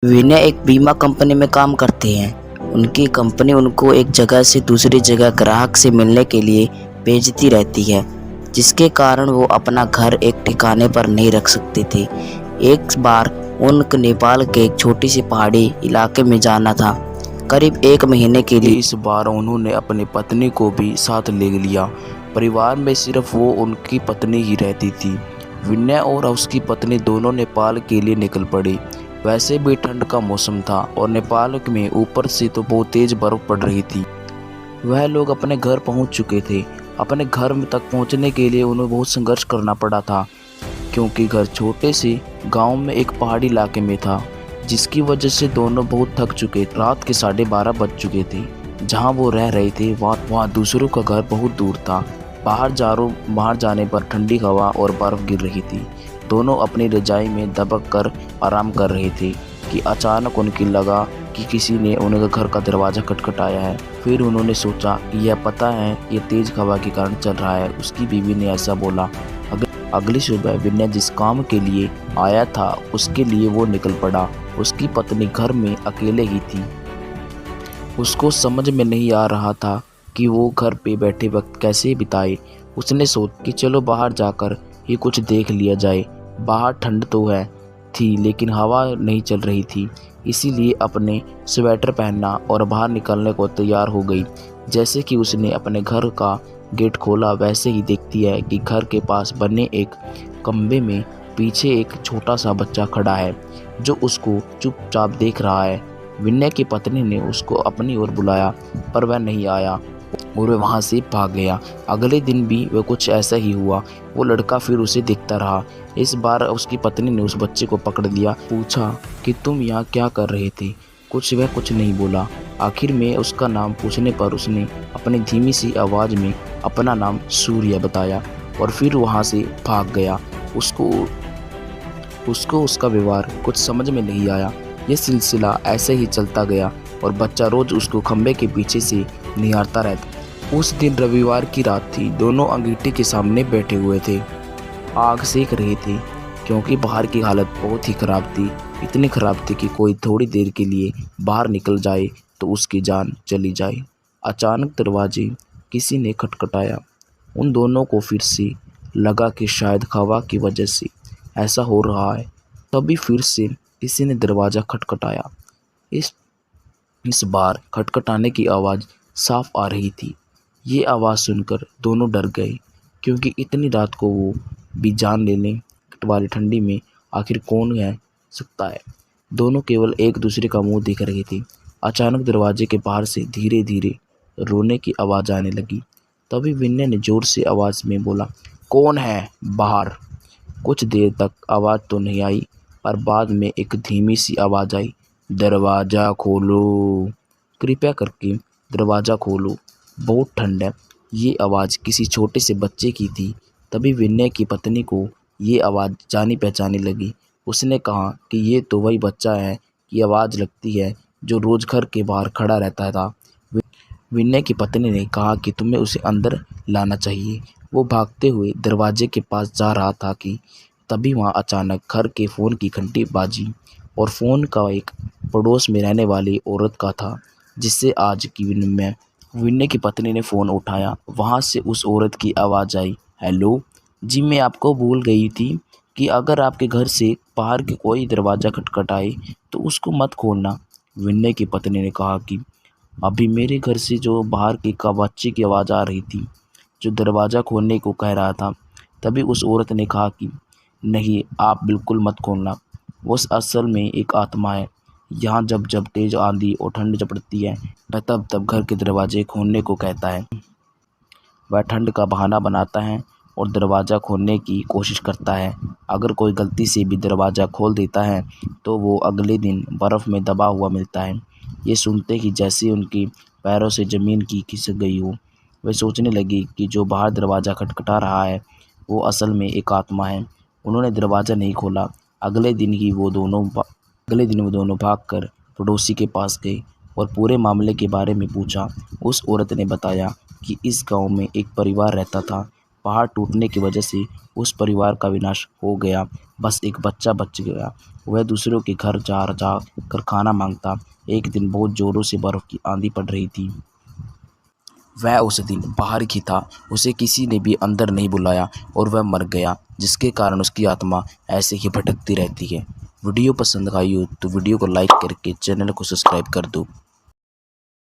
विनय एक बीमा कंपनी में काम करते हैं। उनकी कंपनी उनको एक जगह से दूसरी जगह ग्राहक से मिलने के लिए भेजती रहती है, जिसके कारण वो अपना घर एक ठिकाने पर नहीं रख सकते थे। एक बार उनको नेपाल के एक छोटी सी पहाड़ी इलाके में जाना था, करीब 1 महीने के लिए। इस बार उन्होंने अपनी पत्नी को भी साथ ले लिया। परिवार में सिर्फ वो उनकी पत्नी ही रहती थी। विनय और उसकी पत्नी दोनों नेपाल के लिए निकल पड़े। वैसे भी ठंड का मौसम था और नेपाल में ऊपर से तो बहुत तेज बर्फ पड़ रही थी। वह लोग अपने घर पहुंच चुके थे। अपने घर तक पहुंचने के लिए उन्हें बहुत संघर्ष करना पड़ा था, क्योंकि घर छोटे से गांव में एक पहाड़ी इलाके में था, जिसकी वजह से दोनों बहुत थक चुके। रात के 12:30 बज चुके थे। जहां वो रह रहे थे वहाँ दूसरों का घर बहुत दूर था। बाहर जाने पर ठंडी हवा और बर्फ गिर रही थी। दोनों अपनी रजाई में दबक कर आराम कर रहे थे कि अचानक उनकी लगा कि किसी ने उनके घर का दरवाज़ा खटखटाया है। फिर उन्होंने सोचा कि यह पता है ये तेज हवा के कारण चल रहा है। उसकी बीवी ने ऐसा बोला। अगली सुबह विनय जिस काम के लिए आया था उसके लिए वो निकल पड़ा। उसकी पत्नी घर में अकेले ही थी। उसको समझ में नहीं आ रहा था कि वो घर पे बैठे वक्त कैसे बिताए। उसने सोचा कि चलो बाहर जाकर ही कुछ देख लिया जाए। बाहर ठंड तो थी लेकिन हवा नहीं चल रही थी, इसीलिए अपने स्वेटर पहनना और बाहर निकलने को तैयार हो गई। जैसे कि उसने अपने घर का गेट खोला, वैसे ही देखती है कि घर के पास बने एक कमरे में पीछे एक छोटा सा बच्चा खड़ा है, जो उसको चुपचाप देख रहा है। विनय की पत्नी ने उसको अपनी ओर बुलाया, पर वह नहीं आया और वह वहाँ से भाग गया। अगले दिन भी वह कुछ ऐसा ही हुआ। वो लड़का फिर उसे देखता रहा। इस बार उसकी पत्नी ने उस बच्चे को पकड़ लिया, पूछा कि तुम यहाँ क्या कर रहे थे। वह कुछ नहीं बोला। आखिर में उसका नाम पूछने पर उसने अपनी धीमी सी आवाज़ में अपना नाम सूर्य बताया और फिर वहाँ से भाग गया। उसको उसका व्यवहार कुछ समझ में नहीं आया। यह सिलसिला ऐसे ही चलता गया और बच्चा रोज उसको खंबे के पीछे से निहारता रहता। उस दिन रविवार की रात थी। दोनों अंगीठी के सामने बैठे हुए थे, आग सेक रहे थे, क्योंकि बाहर की हालत बहुत ही खराब थी। इतनी खराब थी कि कोई थोड़ी देर के लिए बाहर निकल जाए तो उसकी जान चली जाए। अचानक दरवाजे किसी ने खटखटाया। उन दोनों को फिर से लगा कि शायद हवा की वजह से ऐसा हो रहा है। तभी फिर से किसी ने दरवाज़ा खटखटाया। इस बार खटखटाने की आवाज़ साफ आ रही थी। ये आवाज़ सुनकर दोनों डर गए, क्योंकि इतनी रात को वो भी जान लेने वाली ठंडी में आखिर कौन है सकता है। दोनों केवल एक दूसरे का मुंह देख रहे थे। अचानक दरवाजे के बाहर से धीरे धीरे रोने की आवाज़ आने लगी। तभी विनय ने जोर से आवाज़ में बोला, कौन है बाहर। कुछ देर तक आवाज़ तो नहीं आई, पर बाद में एक धीमी सी आवाज़ आई, दरवाज़ा खोलो, कृपया करके दरवाज़ा खोलो, बहुत ठंड है। ये आवाज़ किसी छोटे से बच्चे की थी। तभी विनय की पत्नी को ये आवाज़ जानी पहचानी लगी। उसने कहा कि ये तो वही बच्चा है की आवाज़ लगती है जो रोज़ घर के बाहर खड़ा रहता था। विनय की पत्नी ने कहा कि तुम्हें उसे अंदर लाना चाहिए। वो भागते हुए दरवाजे के पास जा रहा था कि तभी वहाँ अचानक घर के फ़ोन की घंटी बाजी और फ़ोन का एक पड़ोस में रहने वाली औरत का था, जिससे आज की विनय की पत्नी ने फ़ोन उठाया। वहाँ से उस औरत की आवाज़ आई, हेलो जी, मैं आपको भूल गई थी कि अगर आपके घर से बाहर के कोई दरवाज़ा खटखटाए तो उसको मत खोलना। विनय की पत्नी ने कहा कि अभी मेरे घर से जो बाहर के का बच्चे की आवाज़ आ रही थी, जो दरवाज़ा खोलने को कह रहा था। तभी उस औरत ने कहा कि नहीं, आप बिल्कुल मत खोलना। वो असल में एक आत्मा है। यहाँ जब जब तेज़ आंधी और ठंड पड़ती है, वह तब तब घर के दरवाजे खोलने को कहता है। वह ठंड का बहाना बनाता है और दरवाज़ा खोलने की कोशिश करता है। अगर कोई गलती से भी दरवाज़ा खोल देता है तो वो अगले दिन बर्फ़ में दबा हुआ मिलता है। ये सुनते ही जैसे उनके पैरों से ज़मीन की खिसक गई हो। वे सोचने लगी कि जो बाहर दरवाज़ा खटखटा रहा है वो असल में एक आत्मा है। उन्होंने दरवाज़ा नहीं खोला। अगले दिन वो दोनों भागकर पड़ोसी के पास गए और पूरे मामले के बारे में पूछा। उस औरत ने बताया कि इस गांव में एक परिवार रहता था पहाड़ टूटने की वजह से उस परिवार का विनाश हो गया। बस एक बच्चा बच गया। वह दूसरों के घर जा जा कर खाना मांगता। एक दिन बहुत ज़ोरों से बर्फ़ की आंधी पड़ रही थी। वह उस दिन बाहर ही था। उसे किसी ने भी अंदर नहीं बुलाया और वह मर गया, जिसके कारण उसकी आत्मा ऐसे ही भटकती रहती है। वीडियो पसंद आई हो तो वीडियो को लाइक करके चैनल को सब्सक्राइब कर दो।